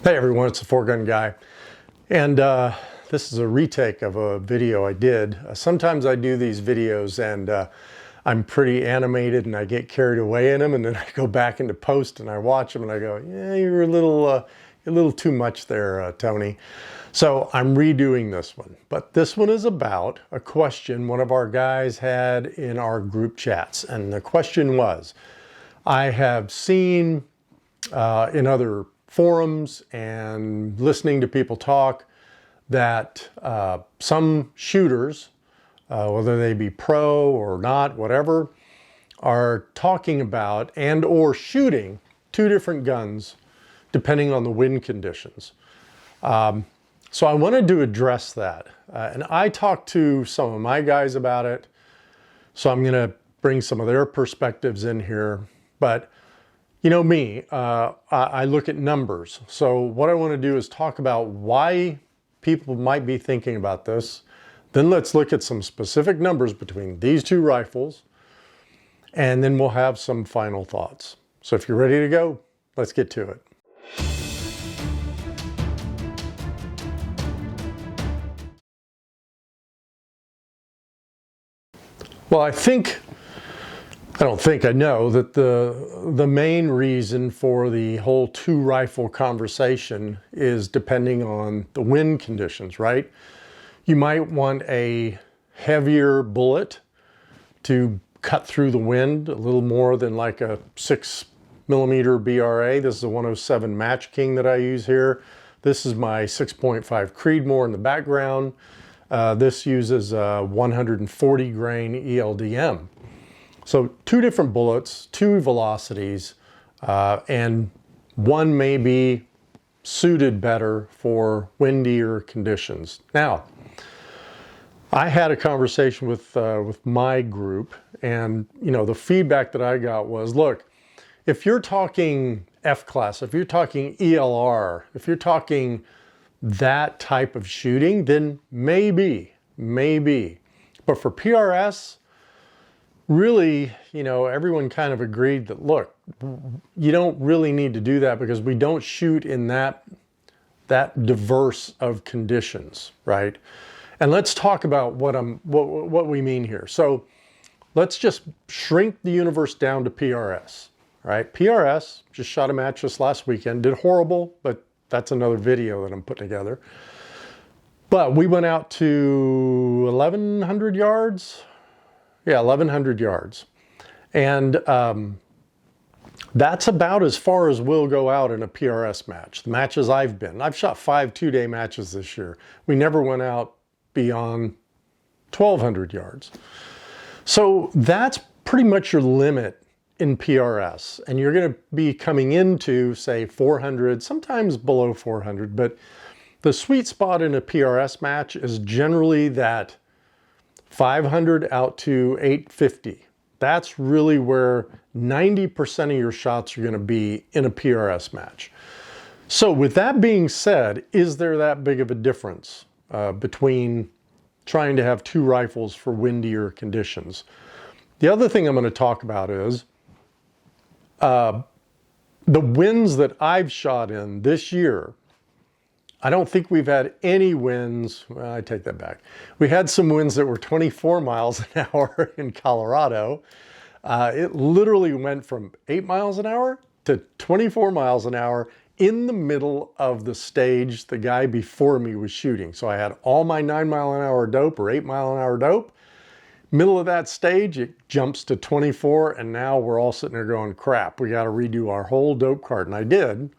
Hey everyone, it's the Four Gun Guy, and this is a retake of a video I did. Sometimes I do these videos and I'm pretty animated and I get carried away in them, and then I go back into post and I watch them and I go, yeah, you're a little too much there, Tony. So I'm redoing this one, but this one is about a question one of our guys had in our group chats, and the question was, I have seen in other forums and listening to people talk that some shooters, whether they be pro or not, whatever, are talking about and or shooting two different guns depending on the wind conditions. So I wanted to address that. And I talked to some of my guys about it, so I'm going to bring some of their perspectives in here. But you know me, I look at numbers. So what I want to do is talk about why people might be thinking about this. Then let's look at some specific numbers between these two rifles, and then we'll have some final thoughts. So if you're ready to go, let's get to it. Well, I know that the main reason for the whole two rifle conversation is depending on the wind conditions, right? You might want a heavier bullet to cut through the wind, a little more than like a 6mm BRA. This is a 107 Match King that I use here. This is my 6.5 Creedmoor in the background. This uses a 140 grain ELDM. So two different bullets, two velocities, and one may be suited better for windier conditions. Now, I had a conversation with my group, and the feedback that I got was, look, if you're talking F-class, if you're talking ELR, if you're talking that type of shooting, then maybe. But for PRS, really, everyone kind of agreed that, look, you don't really need to do that because we don't shoot in that diverse of conditions, right? And let's talk about what we mean here. So let's just shrink the universe down to PRS, right? PRS, just shot a match this last weekend, did horrible, but that's another video that I'm putting together. But we went out to 1,100 yards. Yeah, 1,100 yards. And that's about as far as we'll go out in a PRS match. The matches I've shot 5 two-day matches this year. We never went out beyond 1,200 yards. So that's pretty much your limit in PRS. And you're going to be coming into, say, 400, sometimes below 400. But the sweet spot in a PRS match is generally that 500 out to 850. That's really where 90% of your shots are going to be in a PRS match. So with that being said, is there that big of a difference between trying to have two rifles for windier conditions? The other thing I'm going to talk about is the winds that I've shot in this year. I don't think we've had any winds. Well, I take that back. We had some winds that were 24 miles an hour in Colorado. It literally went from 8 miles an hour to 24 miles an hour in the middle of the stage the guy before me was shooting. So I had all my 9 mile an hour dope or 8 mile an hour dope. Middle of that stage, it jumps to 24, and now we're all sitting there going, crap, we got to redo our whole dope cart. And I did,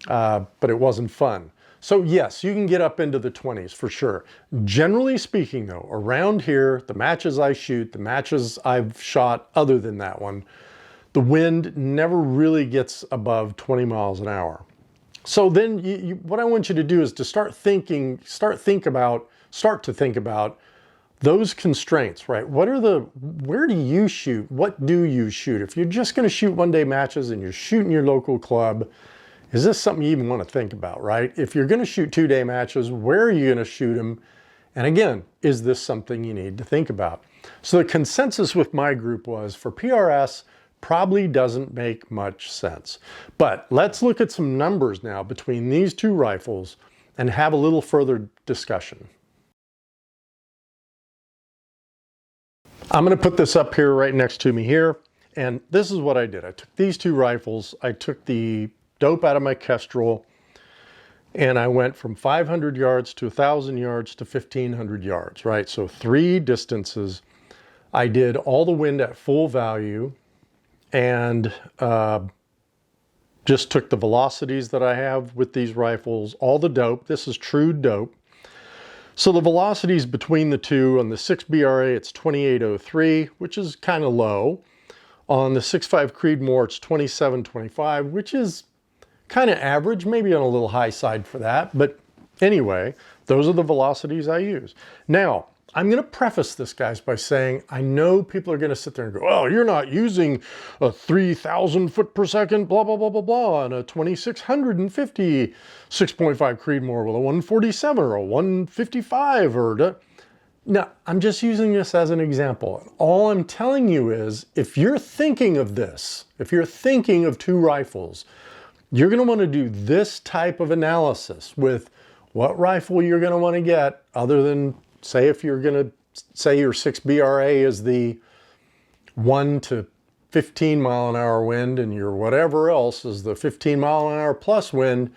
but it wasn't fun. So yes, you can get up into the 20s for sure. Generally speaking though, around here, the matches I shoot, the matches I've shot other than that one, the wind never really gets above 20 miles an hour. So then what I want you to do is to start to think about those constraints, right? Where do you shoot? What do you shoot? If you're just going to shoot one-day matches and you're shooting your local club, is this something you even want to think about, right? If you're going to shoot two-day matches, where are you going to shoot them? And again, is this something you need to think about? So the consensus with my group was for PRS, probably doesn't make much sense. But let's look at some numbers now between these two rifles and have a little further discussion. I'm going to put this up here right next to me here. And this is what I did. I took these two rifles, I took the dope out of my Kestrel, and I went from 500 yards to 1,000 yards to 1,500 yards, right? So 3 distances. I did all the wind at full value and just took the velocities that I have with these rifles, all the dope. This is true dope. So the velocities between the two, on the 6BRA, it's 2803, which is kind of low. On the 6.5 Creedmoor, it's 2725, which is kind of average, maybe on a little high side for that. But anyway, those are the velocities I use. Now, I'm going to preface this, guys, by saying I know people are going to sit there and go, oh, you're not using a 3,000 foot per second, blah, blah, blah, blah, blah, and a 2,650 6.5 Creedmoor with a 147 or a 155 or... Now, I'm just using this as an example. All I'm telling you is, if you're thinking of this, if you're thinking of two rifles, you're going to want to do this type of analysis with what rifle you're going to want to get, other than, say, if you're going to say your 6BRA is the 1 to 15 mile an hour wind and your whatever else is the 15 mile an hour plus wind,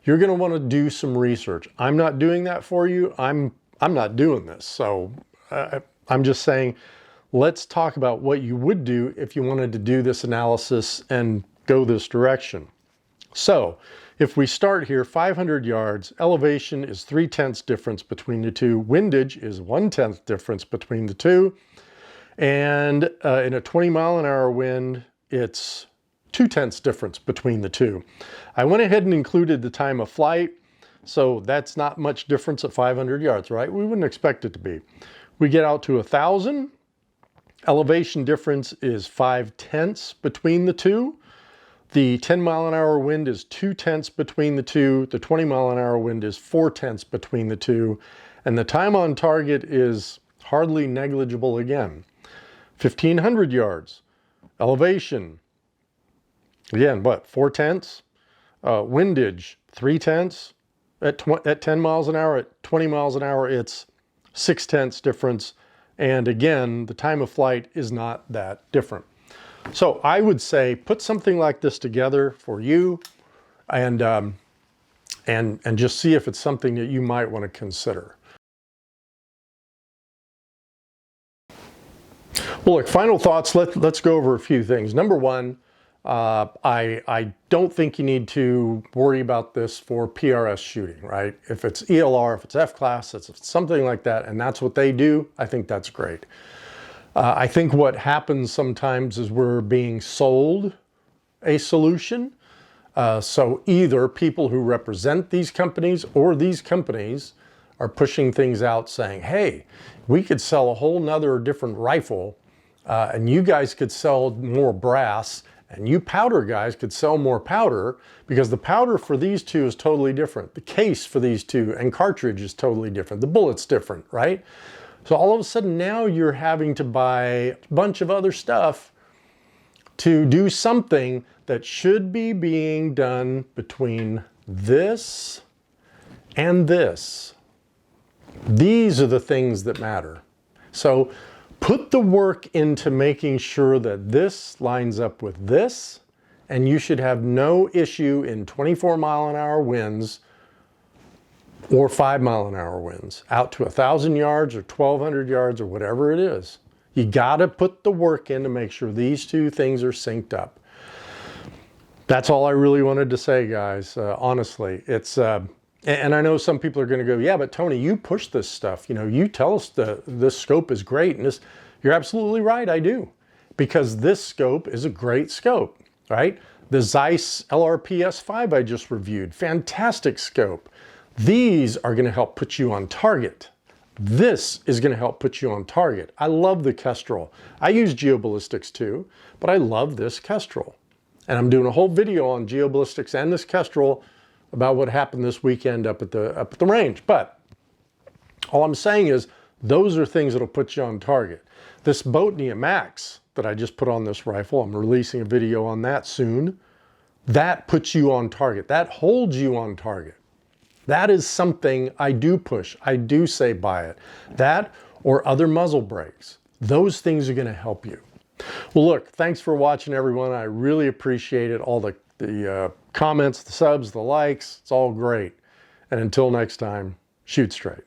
you're going to want to do some research. I'm not doing that for you. I'm not doing this. So I'm just saying, let's talk about what you would do if you wanted to do this analysis and go this direction. So if we start here, 500 yards, elevation is 3/10 difference between the two. Windage is 1/10 difference between the two. And in a 20 mile an hour wind, it's 2/10 difference between the two. I went ahead and included the time of flight. So that's not much difference at 500 yards, right? We wouldn't expect it to be. We get out to 1,000. Elevation difference is 5/10 between the two. The 10 mile an hour wind is 2/10 between the two. The 20 mile an hour wind is 4/10 between the two. And the time on target is hardly negligible again. 1,500 yards. Elevation, again, what, 4/10? Windage, 3/10. At 10 miles an hour, at 20 miles an hour, it's 6/10 difference. And again, the time of flight is not that different. So I would say put something like this together for you and just see if it's something that you might want to consider. Well, look, final thoughts. Let's go over a few things. Number one, I don't think you need to worry about this for PRS shooting, right? If it's ELR, if it's F-class, if it's something like that, and that's what they do, I think that's great. I think what happens sometimes is we're being sold a solution. So either people who represent these companies or these companies are pushing things out saying, hey, we could sell a whole nother different rifle and you guys could sell more brass and you powder guys could sell more powder, because the powder for these two is totally different. The case for these two and cartridge is totally different. The bullet's different, right? So all of a sudden now you're having to buy a bunch of other stuff to do something that should be being done between this and this. These are the things that matter. So put the work into making sure that this lines up with this, and you should have no issue in 24 mile an hour winds or 5 mile an hour winds out to 1,000 yards or 1,200 yards or whatever it is. You got to put the work in to make sure these two things are synced up. That's all I really wanted to say, guys. Honestly, it's and I know some people are going to go, yeah, but Tony, you push this stuff. You know, you tell us this scope is great, and this. You're absolutely right. I do, because this scope is a great scope, right? The Zeiss LRPS5 I just reviewed, fantastic scope. These are going to help put you on target. This is going to help put you on target. I love the Kestrel. I use geoballistics too, but I love this Kestrel. And I'm doing a whole video on geoballistics and this Kestrel about what happened this weekend up at the range. But all I'm saying is those are things that'll put you on target. This Botnia Max that I just put on this rifle. I'm releasing a video on that soon. That puts you on target. That holds you on target. That is something I do push. I do say buy it. That or other muzzle brakes. Those things are going to help you. Well, look, thanks for watching, everyone. I really appreciate it. All the comments, the subs, the likes. It's all great. And until next time, shoot straight.